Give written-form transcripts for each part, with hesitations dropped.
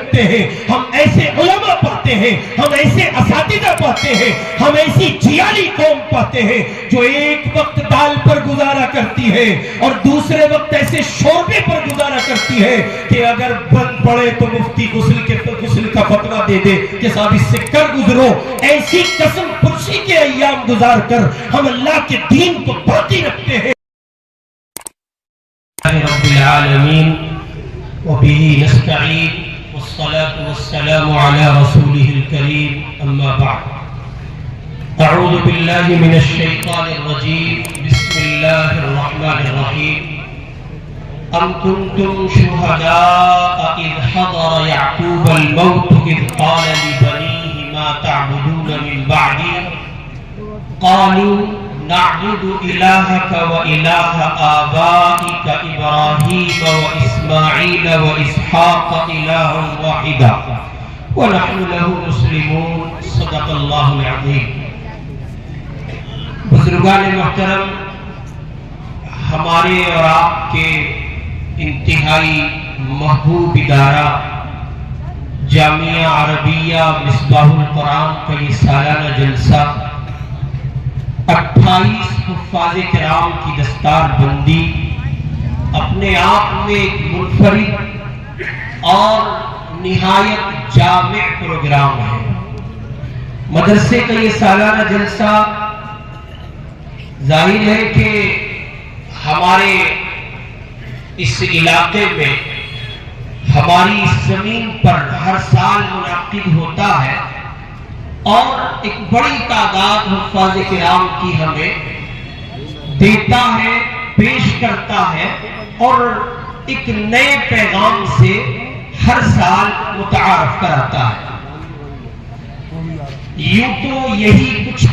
رکھتے ہیں، ہم ایسے علماء پاتے ہیں، ہم ایسے اساتذہ پاتے ہیں، ہم ایسی جیالی قوم پاتے ہیں جو ایک وقت دال پر گزارا کرتی ہے اور دوسرے وقت ایسے شوربے پر گزارا کرتی ہے کہ اگر بند پڑے تو مفتی غسل کا فتویٰ دے دے کہ صاحب اس سے کر گزرو۔ ایسی قسم پرسی کے ایام گزار کر ہم اللہ کے دین کو باقی رکھتے ہیں۔ رب العالمین وبه نستعین والصلاة والسلام على رسوله الكریم اما بعد اعوذ باللہ من الشیطان الرجیم بسم اللہ الرحمن الرحیم ام کنتم شہداء اذ حضر یعقوب الموت اذ قال لبنیہ ما تعبدون من بعدی قالوا نعبد إلهك وإله آبائك إبراهيم وإسماعيل وإسحاق إلها واحدا ونحن له مسلمون صدق الله العظيم۔ بزرگان محترم، ہمارے اور آپ کے انتہائی محبوب ادارہ جامعہ عربیہ مصباح القرآن کا یہ سالانہ جلسہ 28 حفاظ کرام کی دستار بندی اپنے آپ میں ایک منفرد اور نہایت جامع پروگرام ہے۔ مدرسے کا یہ سالانہ جلسہ ظاہر ہے کہ ہمارے اس علاقے میں ہماری اس زمین پر ہر سال منعقد ہوتا ہے اور ایک بڑی تعداد حفاظ کرام کی ہمیں دیتا ہے، پیش کرتا ہے اور ایک نئے پیغام سے ہر سال متعارف کراتا ہے۔ یوں تو یہی کچھ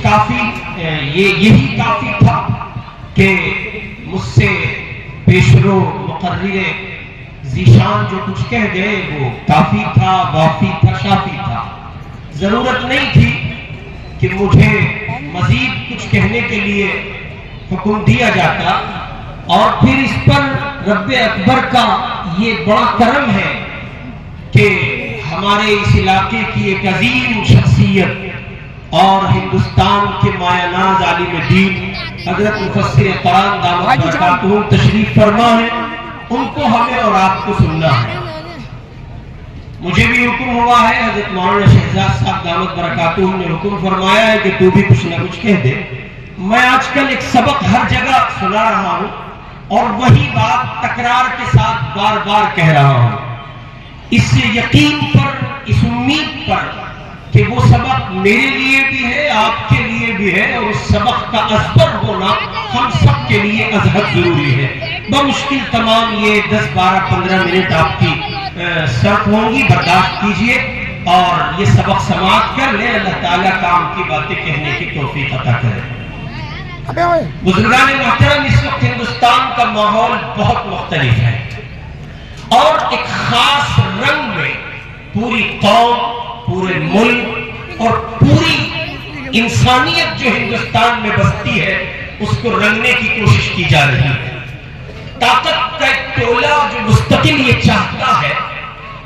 یہی کافی تھا کہ مجھ سے پیشرو مقرر ذیشان جو کچھ کہہ گئے وہ کافی تھا، وافی تھا، شافی تھا۔ ضرورت نہیں تھی کہ مجھے مزید کچھ کہنے کے لیے حکم دیا جاتا، اور پھر اس پر رب اکبر کا یہ بڑا کرم ہے کہ ہمارے اس علاقے کی ایک عظیم شخصیت اور ہندوستان کے مایہ ناز عالم دین حضرت مفسر قرآن دامت برکاتہ تشریف فرما ہے، ان کو ہمیں اور آپ کو سننا ہے۔ مجھے بھی حکم ہوا ہے، حضرت مولانا شہزاد صاحب دامت برکاتہ نے حکم فرمایا ہے کہ تو بھی کچھ نہ کچھ کہہ دے۔ میں آج کل ایک سبق ہر جگہ سنا رہا ہوں اور وہی بات تکرار کے ساتھ بار بار کہہ رہا ہوں، اس یقین پر، اس امید پر کہ وہ سبق میرے لیے بھی ہے، آپ کے لیے بھی ہے، اور اس سبق کا ازبر ہونا ہم سب کے لیے ازحد ضروری ہے۔ بمشکل تمام یہ 10 12 15 منٹ آپ کی صرف ہوں گی، برداشت کیجئے اور یہ سبق سماعت کر لیں۔ اللہ تعالیٰ کام کی باتیں کہنے کی توفیق عطا کرے۔ بزرگان محترم، اس وقت ہندوستان کا ماحول بہت مختلف ہے اور ایک خاص رنگ میں پوری قوم، پورے ملک اور پوری انسانیت جو ہندوستان میں بستی ہے اس کو رنگنے کی کوشش کی جا رہی ہے۔ طاقت کا ایک ٹولہ جو مستقل یہ چاہتا ہے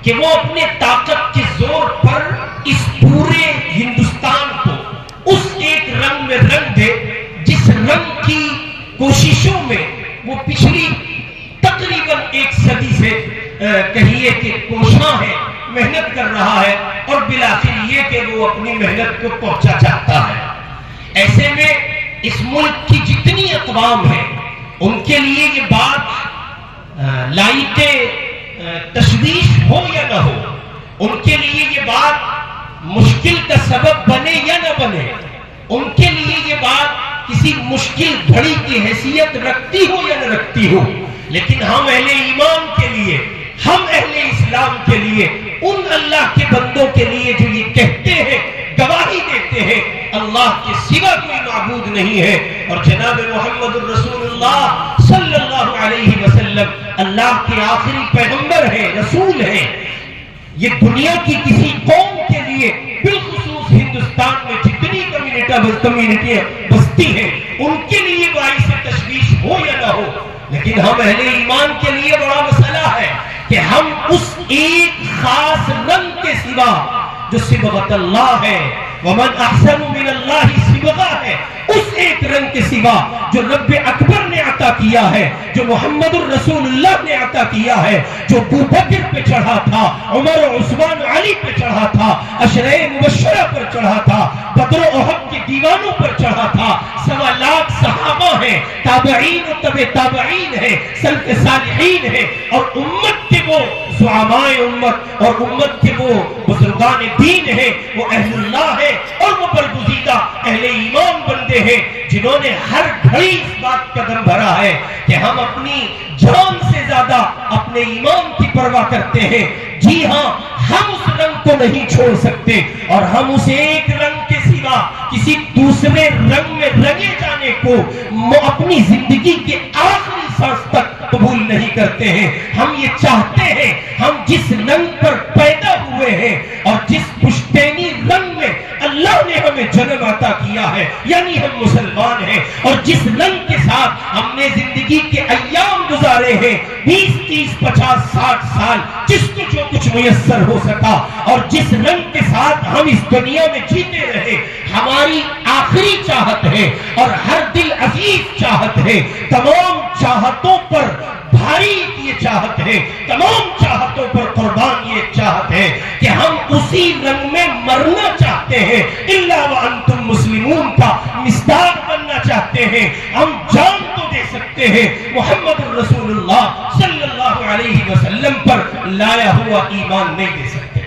کہ وہ اپنے طاقت کے زور پر اس پورے ہندوستان کو اس ایک رنگ میں رنگ دے جس رنگ کی کوششوں میں وہ پچھلی تقریباً 1 صدی سے کہیے کہ کوشاں ہے، محنت کر رہا ہے اور بالآخر یہ کہ وہ اپنی محنت کو پہنچا چاہتا ہے۔ ایسے میں اس ملک کی جتنی اقوام ہیں ان کے لیے یہ بات لائق تشویش ہو یا نہ ہو، ان کے لیے یہ بات مشکل کا سبب بنے یا نہ بنے، ان کے لیے یہ بات کسی مشکل گھڑی کی حیثیت رکھتی ہو یا نہ رکھتی ہو، لیکن ہم اہل ایمان کے لیے، ہم اہل اسلام کے لیے، ان اللہ کے بندوں کے لیے جو یہ کہتے ہیں، گواہی دیتے ہیں اللہ کے سوا کوئی معبود نہیں ہے اور جناب محمد الرسول اللہ صلی اللہ علیہ وسلم اللہ کے آخری پیغمبر ہیں، رسول ہیں، یہ دنیا کی کسی قوم کے لیے بالخصوص ہندوستان میں جتنی کمیونٹیاں بستی ہیں ان کے لیے باعث تشویش ہو یا نہ ہو، لیکن ہم اہل ایمان کے لیے بڑا مسئلہ ہے کہ ہم اس ایک خاص رنگ کے سوا جو صبغت اللہ ہے، ومن احسن من اللہ صبغہ ہے، اس ایک رنگ کے سوا جو رب اکبر نے عطا کیا ہے، جو محمد الرسول اللہ نے عطا کیا ہے، جو ابو بکر پہ چڑھا تھا، عمر و عثمان علی پہ چڑھا تھا، عشرہ مبشرہ پر چڑھا تھا، بدر و احد کے دیوانوں پر چڑھا تھا، 1.25 لاکھ صحابہ ہیں، تابعین و تبع تابعین ہیں، سلف صالحین ہیں، اور امت کے وہ زعماء امت اور امت کے وہ بزرگان دین ہیں، وہ اہل اللہ ہیں اور وہ برگزیدہ اہل ایمان بندے ہیں، جنہوں نے ہر گھڑی اس بات کا دم بھرا ہے کہ ہم اپنی جان سے زیادہ اپنے ایمان کی پرواہ کرتے ہیں۔ جی ہاں، ہم اس رنگ کو نہیں چھوڑ سکتے، اور ہم اس ایک رنگ کے سوا کسی دوسرے رنگ میں رنگے جانے کو اپنی زندگی کے آخری سانس تک قبول نہیں کرتے ہیں۔ ہم یہ چاہتے ہیں ہم جس رنگ پر پیدا ہوئے ہیں اور جس پشتینی رنگ میں اللہ نے ہمیں جنم عطا کیا ہے، یعنی ہم مسلمان ہیں، اور جس رنگ کے ساتھ ہم نے زندگی کے ایام گزارے ہیں، 20 30 50 60 سال، جس کو جو کچھ میسر ہو سکا، اور جس رنگ کے ساتھ ہم اس دنیا میں جیتے رہے، ہماری آخری چاہت ہے اور ہر دل عزیز چاہت ہے، تمام چاہتوں پر بھاری یہ چاہت ہے، تمام چاہتوں پر قربان یہ چاہت ہے کہ ہم اسی رنگ میں مرنا چاہتے ہیں، الا وانتم مسلمون کا مصداق بننا چاہتے ہیں۔ ہم جان تو دے سکتے ہیں، محمد الرسول اللہ صلی اللہ علیہ وسلم پر لایا ہوا ایمان نہیں دے سکتے۔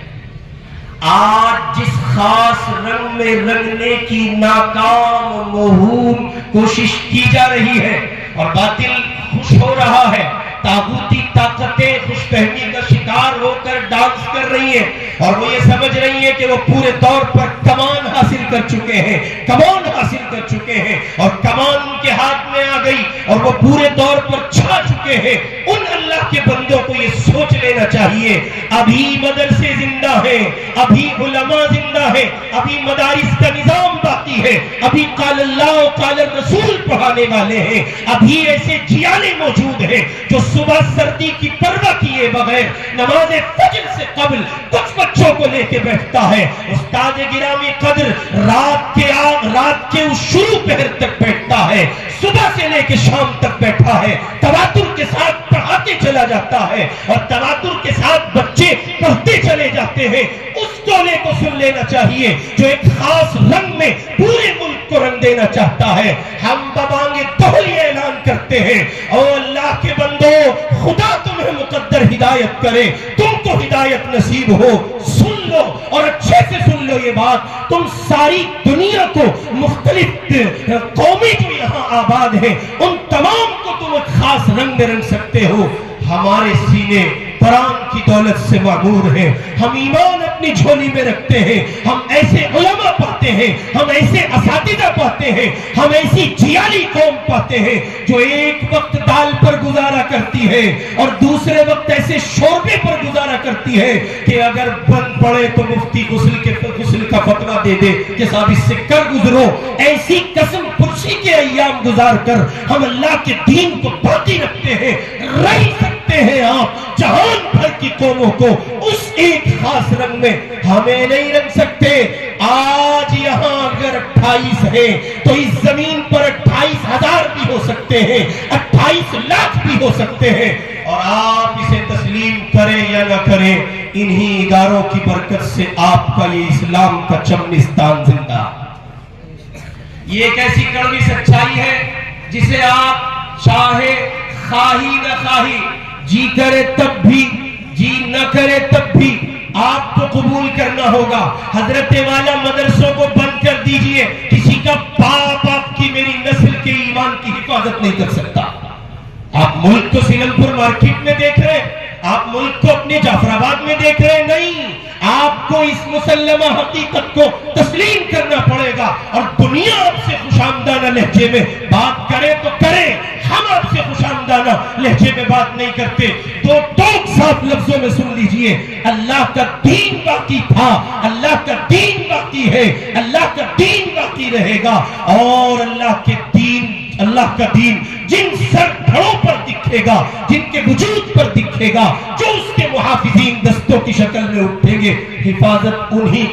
آج جس خاص رنگ میں رنگنے کی ناکام موہوم کوشش کی جا رہی ہے اور باطل خوش ہو رہا ہے، طاغوتی طاقتیں خوش فہمی کا شکار ہو کر ڈانس کر رہی ہیں، اور وہ یہ سمجھ رہی ہیں کہ وہ پورے طور پر کمان حاصل کر چکے ہیں، کمان حاصل کر چکے ہیں، اور کمان ان کے ہاتھ میں آ گئی اور وہ پورے طور پر چھا چکے ہیں۔ ان اللہ کے بندوں کو یہ سوچ لینا چاہیے، ابھی مدرسے زندہ ہیں، ابھی علماء زندہ ہیں، ابھی مدارس کا نظام باقی ہے، ابھی قال اللہ و قال الرسول پڑھانے والے ہیں، ابھی ایسے جیالے موجود ہیں جو صبح سردی کی پرواہ کیے بغیر نماز فجر سے قبل کچھ بچوں کو لے کے بیٹھتا ہے، استاد گرامی قدر رات کے اس شروع پہر تک بیٹھتا ہے، صبح سے لے کے شام تک بیٹھا ہے، تواتر کے ساتھ پڑھاتے چلا جاتا ہے، اور تواتر کے ساتھ بچے پڑھتے چلے جاتے ہیں۔ اس ٹولے کو سن لینا چاہیے جو ایک خاص رنگ میں پورے ملک کو رنگ دینا چاہتا ہے۔ ہم ببانگے تولی اعلان کرتے ہیں، او اللہ کے بندو، خدا تمہیں مقدر ہدایت کرے، تم کو ہدایت نصیب ہو، سن لو اور اچھے سے سن لو یہ بات، تم ساری دنیا کو، مختلف قومیں جو یہاں آباد ہیں، ان تمام کو تم ایک خاص رنگ میں رنگ سکتے ہو۔ ہمارے سینے قرآن کی دولت سے معمور ہیں، ہم ایمان اپنی جھولی میں رکھتے ہیں، ہم ایسے علماء پاتے ہیں، ہم ایسے اساتذہ پاتے ہیں، ہم ایسی جیالی قوم پاتے ہیں جو ایک وقت دال پر گزارا کرتی ہے اور دوسرے وقت ایسے شوربے پر گزارا کرتی ہے کہ اگر بند پڑے تو مفتی غسل کا فتویٰ دے دے کہ صاحب اس سے کر گزرو۔ ایسی قسم پرسی کے ایام گزار کر ہم اللہ کے دین کو باقی رکھتے ہیں۔ رنگ سکتے ہیں آپ جہان بھر کی قوموں کو، اس ایک خاص رنگ میں ہمیں نہیں رنگ سکتے۔ آج یہاں اگر 28 ہیں تو اس زمین پر 28,000 بھی ہو سکتے ہیں، 28 لاکھ بھی ہو سکتے ہیں، اور آپ اسے تسلیم کریں یا نہ کریں، انہی اداروں کی برکت سے آپ کا یہ اسلام کا چمنستان زندہ۔ یہ ایک ایسی کڑوی سچائی ہے جسے آپ چاہے خواہی نہ خواہی، جی کرے تب بھی جی نہ کرے تب بھی آپ کو قبول کرنا ہوگا۔ حضرت والا مدرسوں کو بند کر دیجئے، کسی کا باپ آپ کی میری نسل کے ایمان کی حفاظت نہیں کر سکتا۔ آپ ملک کو سیلم پور مارکیٹ میں دیکھ رہے ہیں، آپ ملک کو اپنے جعفر آباد میں دیکھ رہے ہیں، نہیں، آپ کو اس مسلمہ حقیقت کو تسلیم کرنا پڑے گا، اور دنیا آپ سے خوشامدانہ لہجے میں بات کرے تو کرے، ہم آپ سے خوشامدانہ لہجے میں بات نہیں کرتے۔ دو ٹوک صاف لفظوں میں سن لیجئے، اللہ کا دین باقی تھا، اللہ کا دین باقی ہے، اللہ کا دین باقی رہے گا، اور اللہ اللہ کا دین جن سر دھڑوں پر دکھے گا، جن کے وجود پر دکھے گا، جو اس کے محافظین دستوں کی شکل میں اٹھیں گے، حفاظت انہی